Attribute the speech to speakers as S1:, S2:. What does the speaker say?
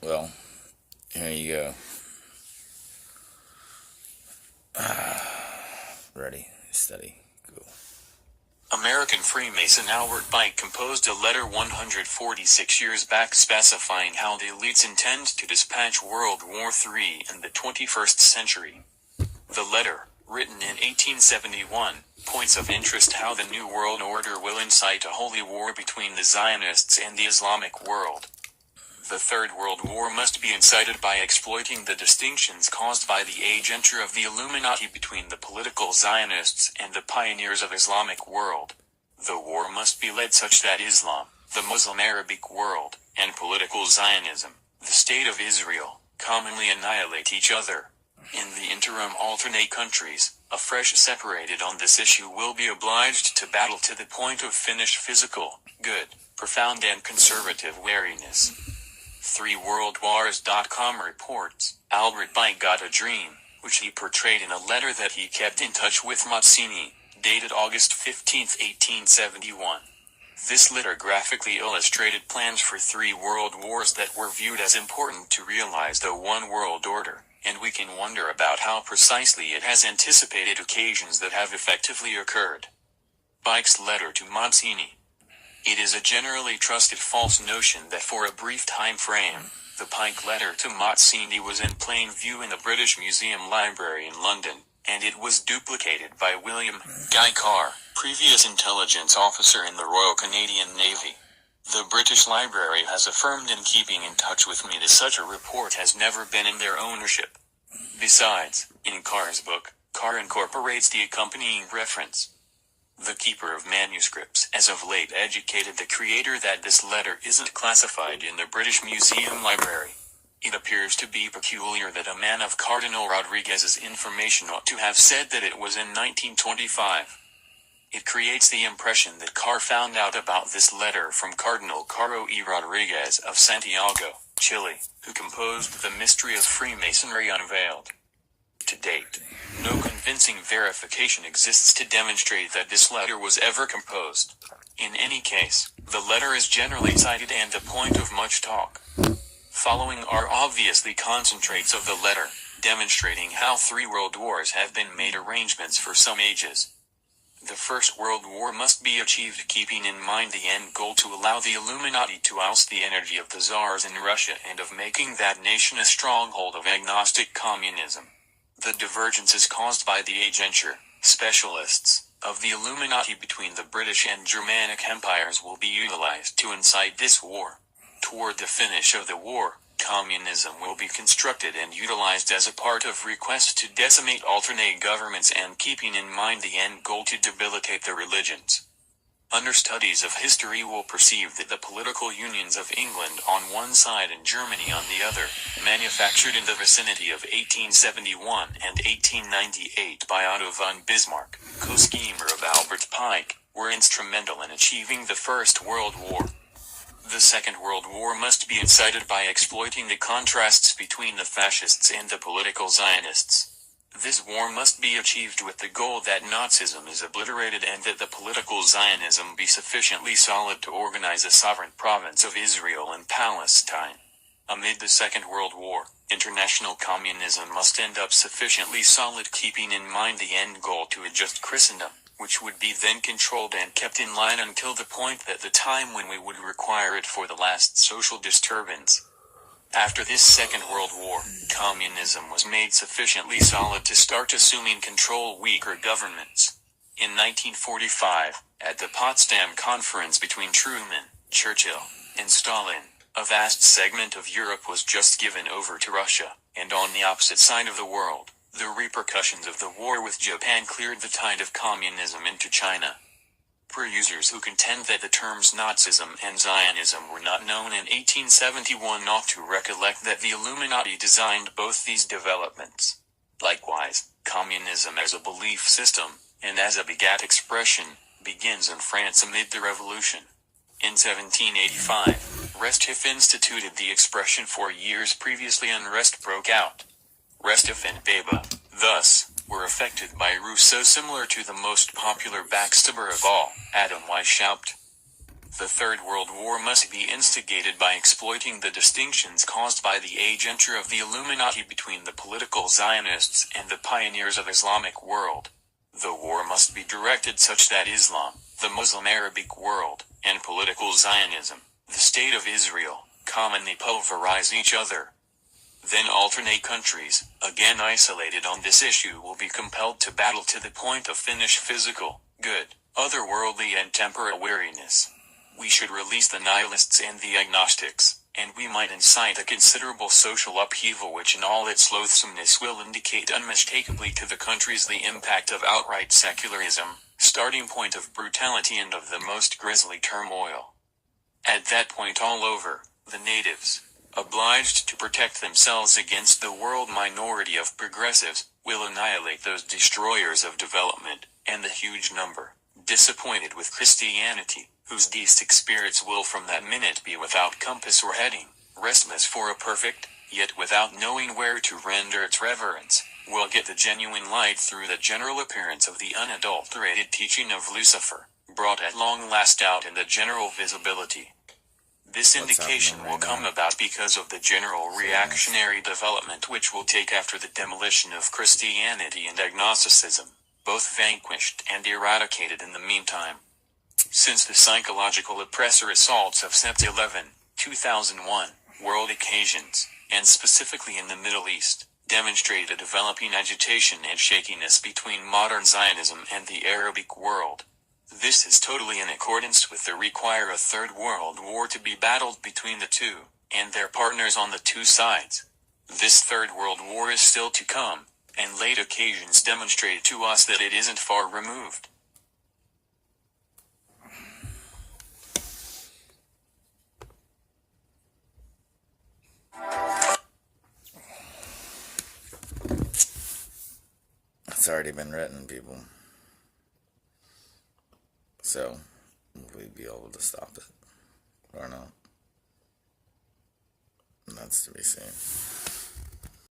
S1: Well, here you go. Ready, steady, go.
S2: American Freemason Albert Pike composed a letter 146 years back specifying how the elites intend to dispatch World War III in the 21st century. The letter, written in 1871, points of interest how the New World Order will incite a holy war between the Zionists and the Islamic world. The Third World War must be incited by exploiting the distinctions caused by the agenture of the Illuminati between the political Zionists and the pioneers of Islamic world. The war must be led such that Islam, the Muslim Arabic world, and political Zionism, the State of Israel, commonly annihilate each other. In the interim, alternate countries, afresh separated on this issue, will be obliged to battle to the point of finished physical, good, profound and conservative wariness. 3worldwars.com reports, Albert Pike got a dream, which he portrayed in a letter that he kept in touch with Mazzini, dated August 15, 1871. This letter graphically illustrated plans for 3 world wars that were viewed as important to realize the one world order, and we can wonder about how precisely it has anticipated occasions that have effectively occurred. Pike's letter to Mazzini. It is a generally trusted false notion that for a brief time frame, the Pike letter to Mazzini was in plain view in the British Museum Library in London, and it was duplicated by William Guy Carr, previous intelligence officer in the Royal Canadian Navy. The British Library has affirmed in keeping in touch with me that such a report has never been in their ownership. Besides, in Carr's book, Carr incorporates the accompanying reference. The keeper of manuscripts as of late educated the creator that this letter isn't classified in the British Museum Library. It appears to be peculiar that a man of Cardinal Rodriguez's information ought to have said that it was in 1925. It creates the impression that Carr found out about this letter from Cardinal Caro E. Rodriguez of Santiago, Chile, who composed The Mystery of Freemasonry Unveiled. To date, no convincing verification exists to demonstrate that this letter was ever composed. In any case, the letter is generally cited and the point of much talk. Following are obviously concentrates of the letter, demonstrating how 3 world wars have been made arrangements for some ages. The First World War must be achieved keeping in mind the end goal to allow the Illuminati to oust the energy of the Tsars in Russia and of making that nation a stronghold of agnostic communism. The divergences caused by the agenture, specialists, of the Illuminati between the British and Germanic empires will be utilized to incite this war. Toward the finish of the war, communism will be constructed and utilized as a part of request to decimate alternate governments and keeping in mind the end goal to debilitate the religions. Understudies of history will perceive that the political unions of England on one side and Germany on the other, manufactured in the vicinity of 1871 and 1898 by Otto von Bismarck, co-schemer of Albert Pike, were instrumental in achieving the First World War. The Second World War must be incited by exploiting the contrasts between the fascists and the political Zionists. This war must be achieved with the goal that Nazism is obliterated and that the political Zionism be sufficiently solid to organize a sovereign province of Israel and Palestine. Amid the Second World War, international communism must end up sufficiently solid keeping in mind the end goal to a just Christendom, which would be then controlled and kept in line until the point that the time when we would require it for the last social disturbance. After this Second World War, communism was made sufficiently solid to start assuming control weaker governments. In 1945, at the Potsdam Conference between Truman, Churchill, and Stalin, a vast segment of Europe was just given over to Russia, and on the opposite side of the world, the repercussions of the war with Japan cleared the tide of communism into China. Per-users who contend that the terms Nazism and Zionism were not known in 1871 ought to recollect that the Illuminati designed both these developments. Likewise, communism as a belief system, and as a begat expression, begins in France amid the Revolution. In 1785, Restif instituted the expression. For years previously unrest broke out. Restif and Beba, thus, were affected by Rousseau, similar to the most popular backstabber of all, Adam Weishaupt. The Third World War must be instigated by exploiting the distinctions caused by the age entry of the Illuminati between the political Zionists and the pioneers of Islamic world. The war must be directed such that Islam, the Muslim Arabic world, and political Zionism, the State of Israel, commonly pulverize each other. Then alternate countries, again isolated on this issue, will be compelled to battle to the point of finished physical, good, otherworldly and temporal weariness. We should release the nihilists and the agnostics, and we might incite a considerable social upheaval which in all its loathsomeness will indicate unmistakably to the countries the impact of outright secularism, starting point of brutality and of the most grisly turmoil. At that point all over, the natives, obliged to protect themselves against the world minority of progressives, will annihilate those destroyers of development, and the huge number, disappointed with Christianity, whose deistic spirits will from that minute be without compass or heading, restless for a perfect, yet without knowing where to render its reverence, will get the genuine light through the general appearance of the unadulterated teaching of Lucifer, brought at long last out in the general visibility. This indication will come about because of the general reactionary development which will take after the demolition of Christianity and agnosticism, both vanquished and eradicated in the meantime. Since the psychological oppressor assaults of September 11, 2001, world occasions, and specifically in the Middle East, demonstrate a developing agitation and shakiness between modern Zionism and the Arabic world. This is totally in accordance with the require a Third World War to be battled between the two, and their partners on the two sides. This Third World War is still to come, and late occasions demonstrate to us that it isn't far removed.
S1: It's already been written, people. So, will we be able to stop it or not? That's to be seen.